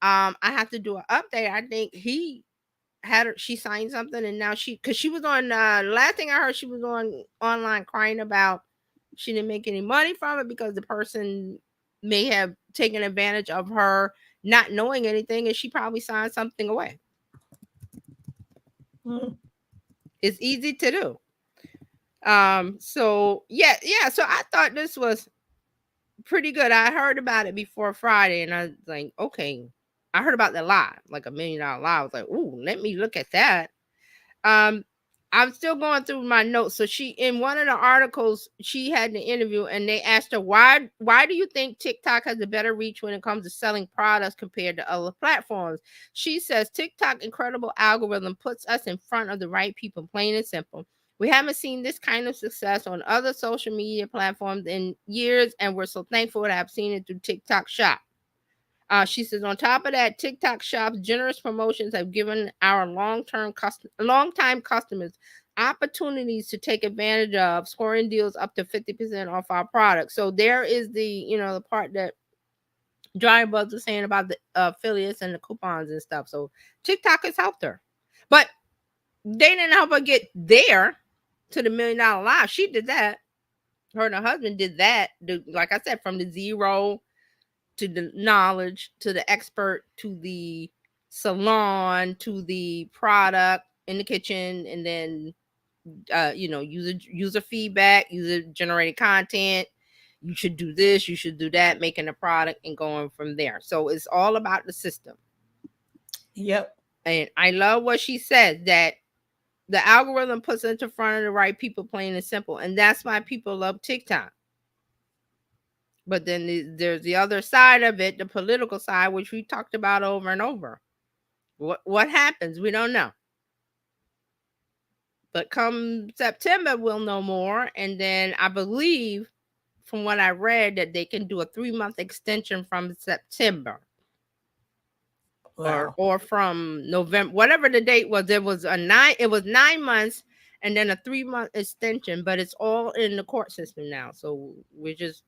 I have to do an update. I think he she signed something, and now because she was on, last thing I heard, she was on online crying about she didn't make any money from it because the person may have taken advantage of her not knowing anything, and she probably signed something away. It's easy to do. So yeah. So I thought this was pretty good. I heard about it before Friday, and I was like, okay. I heard about the lie, like $1 million lie. I was like, ooh, let me look at that. I'm still going through my notes. So she, in one of the articles, she had the interview, and they asked her, why do you think TikTok has a better reach when it comes to selling products compared to other platforms? She says TikTok incredible algorithm puts us in front of the right people, plain and simple. We haven't seen this kind of success on other social media platforms in years, and we're so thankful to have seen it through TikTok Shop. She says, on top of that, TikTok Shop's generous promotions have given our long-time customers opportunities to take advantage of, scoring deals up to 50% off our products. So there is the part that Dry Buzz was saying about the affiliates and the coupons and stuff. So TikTok has helped her. But they didn't help her get there to the $1 million live. She did that. Her and her husband did that. Like I said, from the zero to the knowledge, to the expert, to the salon, to the product in the kitchen, and then user feedback, user generated content. You should do this, you should do that, making a product and going from there. So it's all about the system.
Yep.
And I love what she said, that the algorithm puts into front of the right people, plain and simple. And that's why people love TikTok. But then there's the other side of it, the political side, which we talked about over and over. What happens? We don't know. But come September, we'll know more. And then I believe, from what I read, that they can do a 3-month extension from September.
Wow.
Or from November, whatever the date was. It was 9 months and then a 3-month extension, but it's all in the court system now. So we're just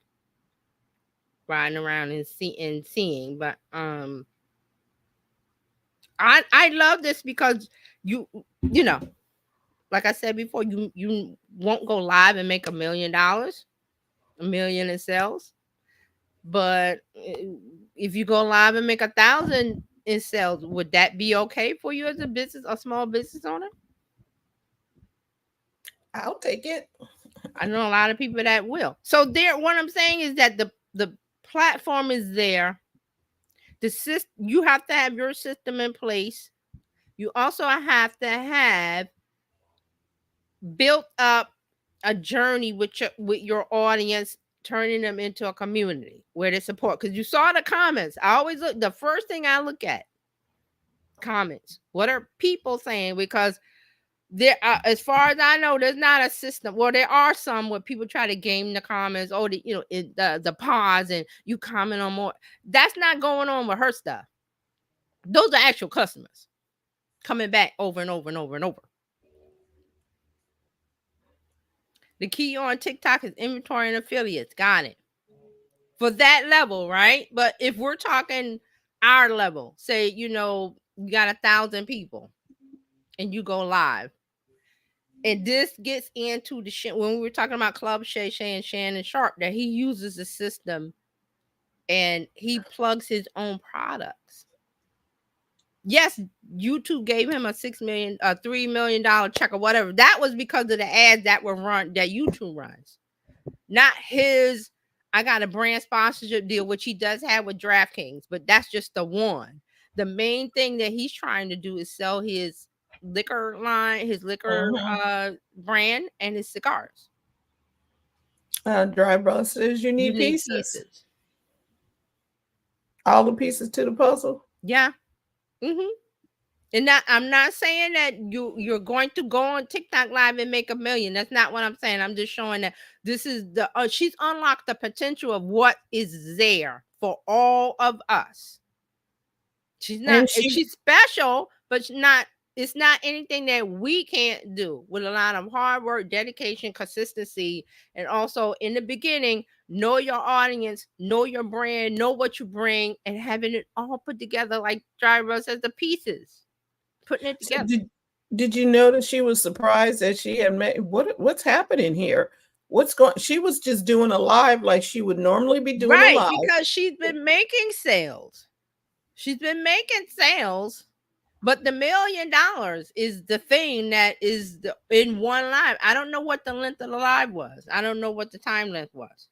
riding around and seeing. But I love this because you know, like I said before, you won't go live and make $1 million, $1 million in sales. But if you go live and make 1,000 in sales, would that be okay for you as a small business owner?
I'll take it.
I know a lot of people that will. So what I'm saying is that the platform is there. You have to have your system in place. You also have to have built up a journey with your audience, turning them into a community where they support. Because you saw the comments. I always look. The first thing I look at, comments. What are people saying? Because there, as far as I know, there's not a system. Well, there are some where people try to game the comments. Oh, the pause and you comment on more. That's not going on with her stuff. Those are actual customers coming back over and over and over and over. The key on TikTok is inventory and affiliates. Got it. For that level, right? But if we're talking our level, say, you got 1,000 people and you go live. And this gets into when we were talking about Club Shay and Shannon Sharp, that he uses the system and he plugs his own products. Yes, YouTube gave him a $3 million check or whatever. That was because of the ads that were run, that YouTube runs. Not his, I got a brand sponsorship deal, which he does have with DraftKings, but that's just the one. The main thing that he's trying to do is sell his liquor line, his liquor brand, and his cigars.
Dry Buzz says you need pieces. All the pieces to the puzzle.
Yeah. And I'm not saying that you're going to go on TikTok live and make $1 million. That's not what I'm saying. I'm just showing that this is she's unlocked the potential of what is there for all of us. She's not, she's special, but it's not anything that we can't do, with a lot of hard work, dedication, consistency, and also in the beginning, know your audience, know your brand, know what you bring, and having it all put together, like Driver says, the pieces, putting it together.
So did you notice she was surprised that she had made what's happening here? She was just doing a live like she would normally be doing a live.
Because she's been making sales. She's been making sales, but the $1 million is the thing that is in one live. I don't know what the length of the live was. I don't know what the time length was.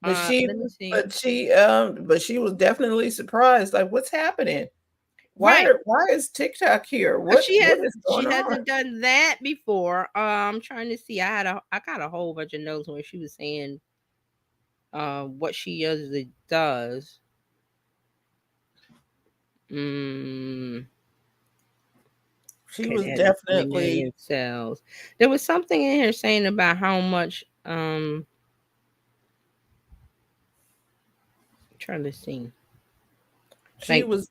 But
Let me see.
but she was definitely surprised. Like, what's happening?
Right.
Why is TikTok here?
But
What is
she
going on?
hasn't done that before. I'm trying to see. I got a whole bunch of notes where she was saying what she usually does.
She
Okay,
was
they had the 20
definitely
million sales. There was something in here saying about how much trying to see.
she
Like
was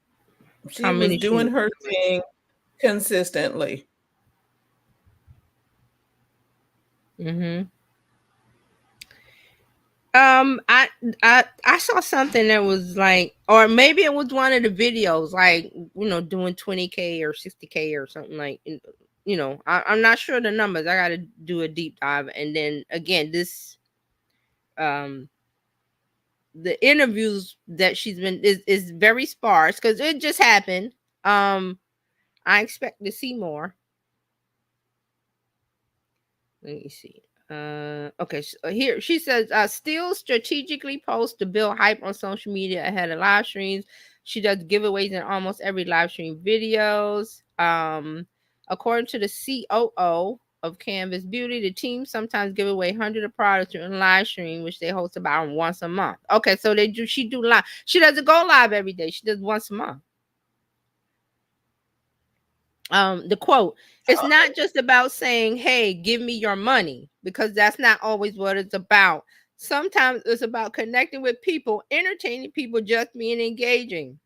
how
she was
many
doing
she
her thing consistently.
mm-hmm. I saw something that was like, or maybe it was one of the videos, like doing 20K or 60K or something like. I'm not sure the numbers. I got to do a deep dive, and then again, this the interviews that she's been is very sparse because it just happened. I expect to see more. Let me see. Okay. Here she says, still strategically post to build hype on social media ahead of live streams. She does giveaways in almost every live stream videos. According to the COO of Canvas Beauty, the team sometimes give away hundreds of products during live stream, which they host about once a month. Okay, so she do live. She doesn't go live every day. She does once a month. The quote, it's not just about saying, hey, give me your money, because that's not always what it's about. Sometimes it's about connecting with people, entertaining people, just being engaging.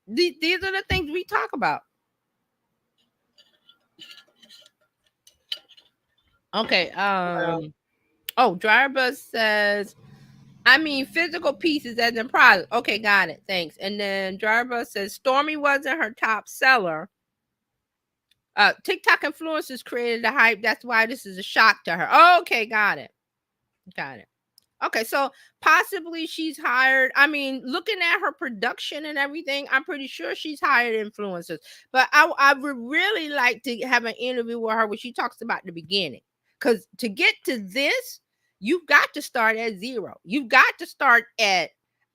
These are the things we talk about. Okay. Oh, Dryerbus says, I mean physical pieces as in product. Okay, got it. Thanks. And then Dryerbus says Stormy wasn't her top seller. TikTok influencers created the hype. That's why this is a shock to her. Okay, got it. Got it. Okay, so possibly she's hired. I mean, looking at her production and everything, I'm pretty sure she's hired influencers. But I would really like to have an interview with her where she talks about the beginning. Because to get to this, you've got to start at zero. You've got to start at,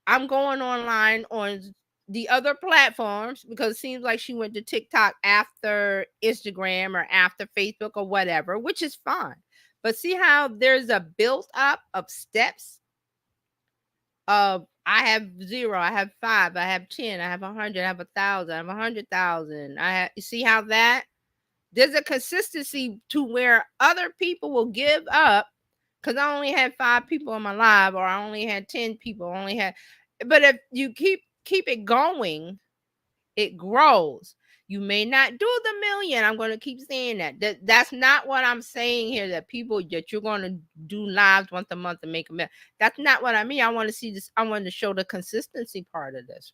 I'm going online on the other platforms, because it seems like she went to TikTok after Instagram or after Facebook or whatever, which is fine. But see how there's a built up of steps of, I have 0, I have 5, I have 10, I have 100, I have 1,000, I have 100,000. You see how that there's a consistency to where other people will give up because I only had 5 people on my live, or I only had 10 people, but if you keep it going, it grows. You may not do the million. I'm going to keep saying that's not what I'm saying here, that you're going to do lives once a month and make a million. That's not what I mean. I want to see this. I want to show the consistency part of this.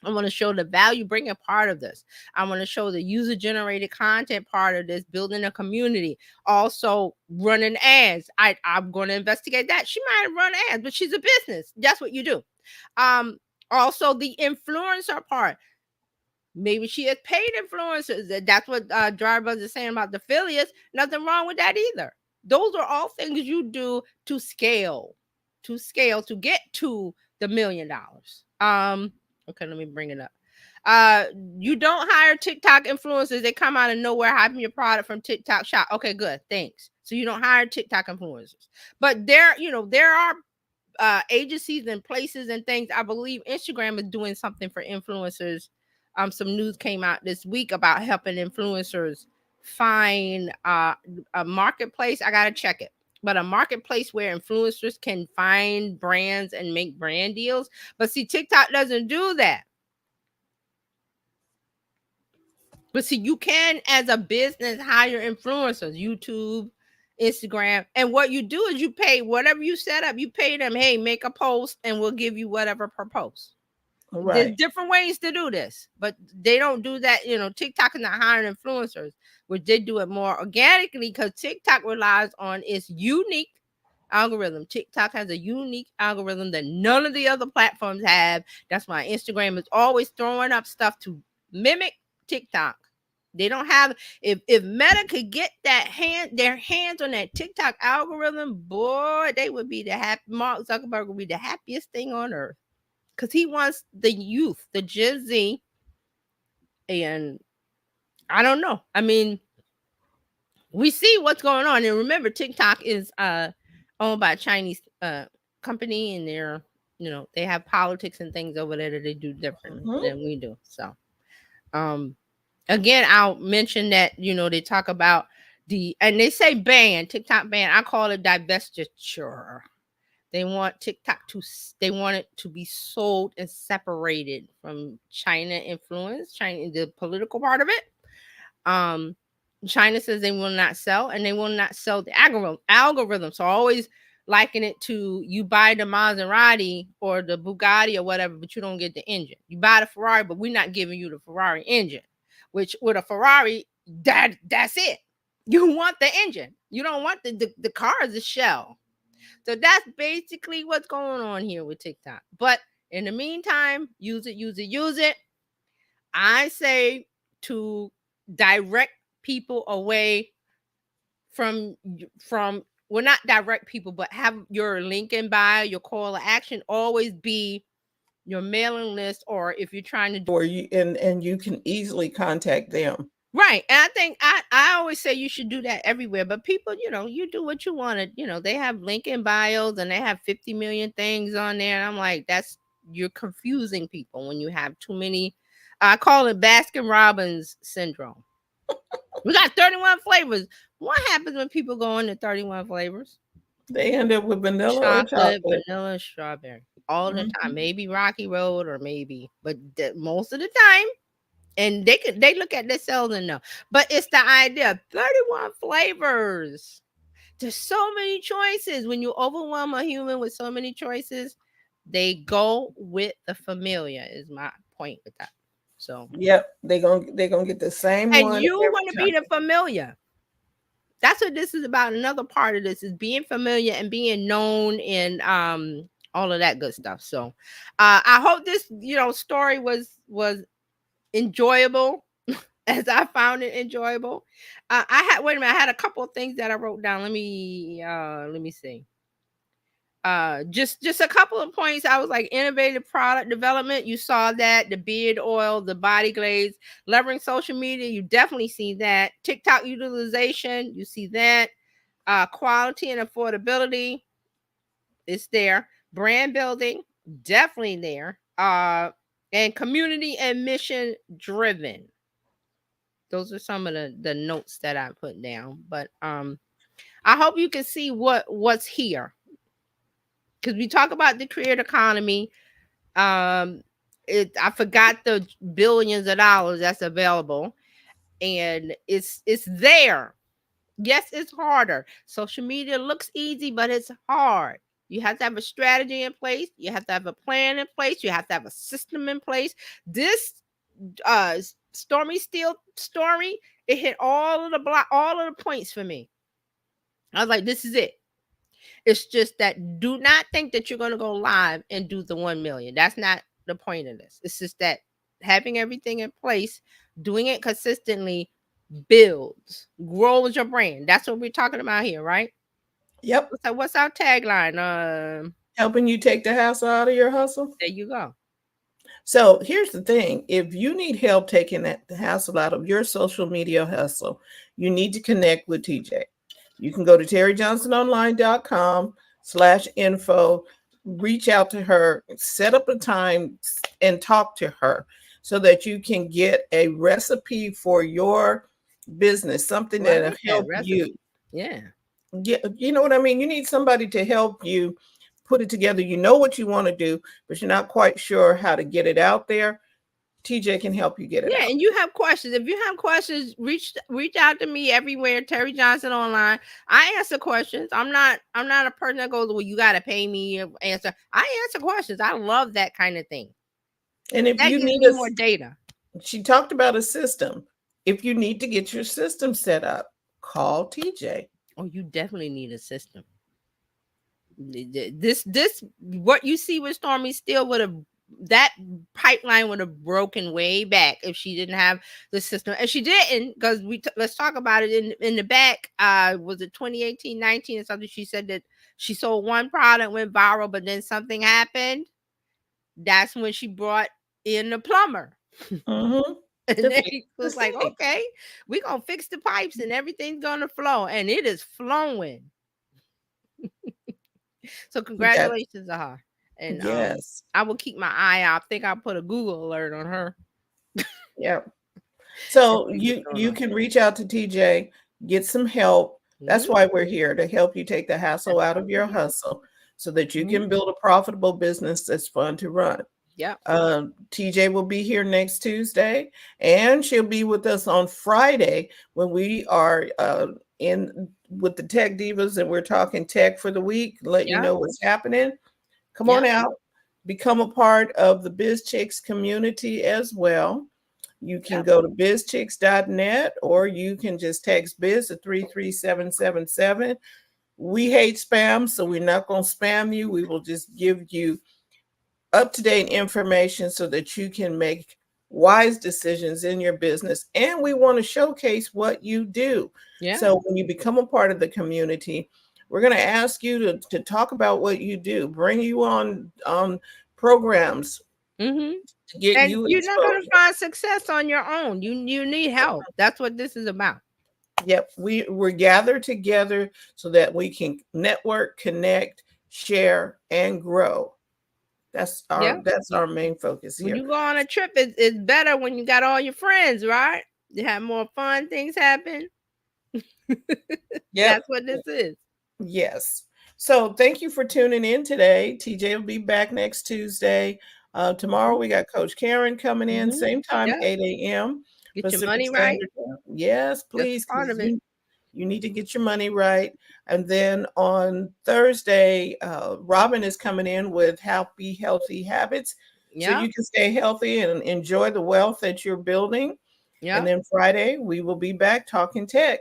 I want to show the value bringing part of this. I want to show the user generated content part of this, building a community, also running ads. I'm going to investigate that. She might run ads, but she's a business. That's what you do. Also the influencer part. Maybe she has paid influencers. That's what Drybuzz is saying about the affiliates. Nothing wrong with that either. Those are all things you do to scale, to get to the $1 million. Okay, let me bring it up. You don't hire TikTok influencers. They come out of nowhere hyping your product from TikTok shop. Okay, good. Thanks. So you don't hire TikTok influencers. But there are agencies and places and things. I believe Instagram is doing something for influencers. Some news came out this week about helping influencers find a marketplace. I gotta check it, but a marketplace where influencers can find brands and make brand deals. But see, TikTok doesn't do that. But see, you can, as a business, hire influencers, YouTube, Instagram. And what you do is you pay whatever you set up, you pay them, hey, make a post and we'll give you whatever per post.
Right.
There's different ways to do this, but they don't do that. TikTok is not hiring influencers, which they do it more organically because TikTok relies on its unique algorithm. TikTok has a unique algorithm that none of the other platforms have. That's why Instagram is always throwing up stuff to mimic TikTok. They don't have, if Meta could get their hands on that TikTok algorithm, boy, they would be Mark Zuckerberg would be the happiest thing on earth. Because he wants the youth, the Gen Z, and I don't know. I mean, we see what's going on. And remember, TikTok is owned by a Chinese company, and they have politics and things over there that they do differently than we do. So again, I'll mention that they talk about and they say ban, TikTok ban. I call it divestiture. They want they want it to be sold and separated from China influence, China, the political part of it. China says they will not sell, and they will not sell the algorithm. So I always liken it to, you buy the Maserati or the Bugatti or whatever, but you don't get the engine. You buy the Ferrari, but we're not giving you the Ferrari engine. Which with a Ferrari, that's it. You want the engine. You don't want the car as a shell. So that's basically what's going on here with TikTok. But in the meantime, use it. I say to direct people away from well, not direct people, but have your link in bio, your call to action always be your mailing list, or if you're trying to do,
or you can easily contact them.
Right. And I think I always say you should do that everywhere. But people, you do what you want to, they have link in bios and they have 50 million things on there. And I'm like, you're confusing people when you have too many. I call it Baskin Robbins syndrome. We got 31 flavors. What happens when people go into 31 flavors?
They end up with vanilla or chocolate.
Vanilla, strawberry. All the time. Maybe Rocky Road or maybe. But most of the time. And they look at themselves and know. But it's the idea. 31 flavors. There's so many choices. When you overwhelm a human with so many choices, they go with the familiar, is my point with that. So
yep, they're gonna get the same
and
one.
And you want to be the familiar. That's what this is about. Another part of this is being familiar and being known, and all of that good stuff. So I hope this story was enjoyable as I found it enjoyable. I had a couple of things that I wrote down. Let me see. Just a couple of points. I was like, innovative product development. You saw that. The beard oil, the body glaze, leveraging social media. You definitely see that. TikTok utilization. You see that. Quality and affordability. It's there. Brand building. Definitely there. And community and mission driven. Those are some of the notes that I put down. But I hope you can see what's here. Because we talk about the creator economy. I forgot the billions of dollars that's available. And it's there. Yes, it's harder. Social media looks easy, but it's hard. You have to have a strategy in place. You have to have a plan in place. You have to have a system in place. This Stormy Steele story, it hit all of the points for me. I was like, this is it. It's just that do not think that you're going to go live and do the 1 million. That's not the point of this. It's just that having everything in place, doing it consistently, builds, grows your brand. That's what we're talking about here, right?
Yep.
So what's our tagline?
Helping you take the hassle out of your hustle.
There you go.
So here's the thing. If you need help taking the hassle out of your social media hustle, you need to connect with TJ. You can go to terryjohnsononline.com/info, reach out to her, set up a time and talk to her so that you can get a recipe for your business, something that'll help you.
Yeah.
You know what I mean? You need somebody to help you put it together. You know what you want to do, but you're not quite sure how to get it out there. TJ can help you get it out.
Yeah, and you have questions. If you have questions, reach out to me everywhere. Terry Johnson Online. I answer questions. I'm not a person that goes, well, you got to pay me to answer. I answer questions. I love that kind of thing.
And if
that
you
gives
need
me more data.
She talked about a system. If you need to get your system set up, call TJ.
Oh, you definitely need a system. This what you see with Stormy still would have, that pipeline would have broken way back if she didn't have the system, and she didn't, because let's talk about it in the back. Was it 2018, 19 or something? She said that she sold one product, went viral, but then something happened. That's when she brought in the plumber.
Mm-hmm.
And
To
then
fix
he
the
was like,
sink.
okay, we're gonna fix the pipes and everything's gonna flow, and it is flowing. So
That,
congratulations to her. And
yes.
I will keep my eye out. I think I'll put a Google alert on her
Yeah.
and
So
see what's going
you
on.
can reach out to TJ, get some help. That's
Mhm.
why we're here, to help you take the hassle
That's
out of your
mhm,
hustle so that you
mhm.
can build a profitable business that's fun to run.
Yep.
TJ will be here next Tuesday, and she'll be with us on Friday when we are in with the Tech Divas, and we're talking tech for the week, let you
Yep.
know what's happening. Come on
Yep.
out, become a part of the Bizchicks community as well. You can
Yep.
go to bizchicks.net, or you can just text biz to 33777. We hate spam, so we're not going to spam you. We will just give you up-to-date information so that you can make wise decisions in your business. And we want to showcase what you do.
Yeah.
So when you become a part of the community, we're going to ask you to talk about what you do, bring you on programs
Mhm.
to get
And
you
you're not gonna
exposure.
find success on your own. You need help. That's what this is about.
Yep, we're gathered together so that we can network, connect, share, and grow.
Yeah.
That's our main focus
When
here.
you go on a trip, it's better when you got all your friends, right? You have more fun, things happen.
Yep.
That's what this is.
Yes. So thank you for tuning in today. TJ will be back next Tuesday. Tomorrow
Mhm.
we got Coach Karen coming in,
Mhm.
same time,
Yeah.
8 a.m.
Get your
Pacific
money right.
Standard Time. Yes,
That's
please,
part
because
of it.
you need to get your money right. And then on Thursday, Robin is coming in with Happy Healthy Habits, so
Yeah.
you can stay healthy and enjoy the wealth that you're building. And
Yeah.
then Friday, we will be back talking tech.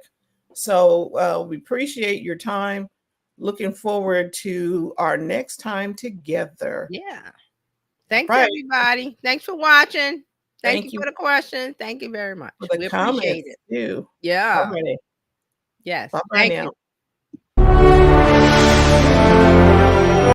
So we appreciate your time. Looking forward to our next time together.
Yeah.
All
Thanks,
right.
everybody. Thanks for watching. Thank you
Thank you
for the questions. Thank you very much.
for the
We appreciate
comments
it.
too. All
Yeah.
righty.
Yes.
Bye bye
Thank
now.
you.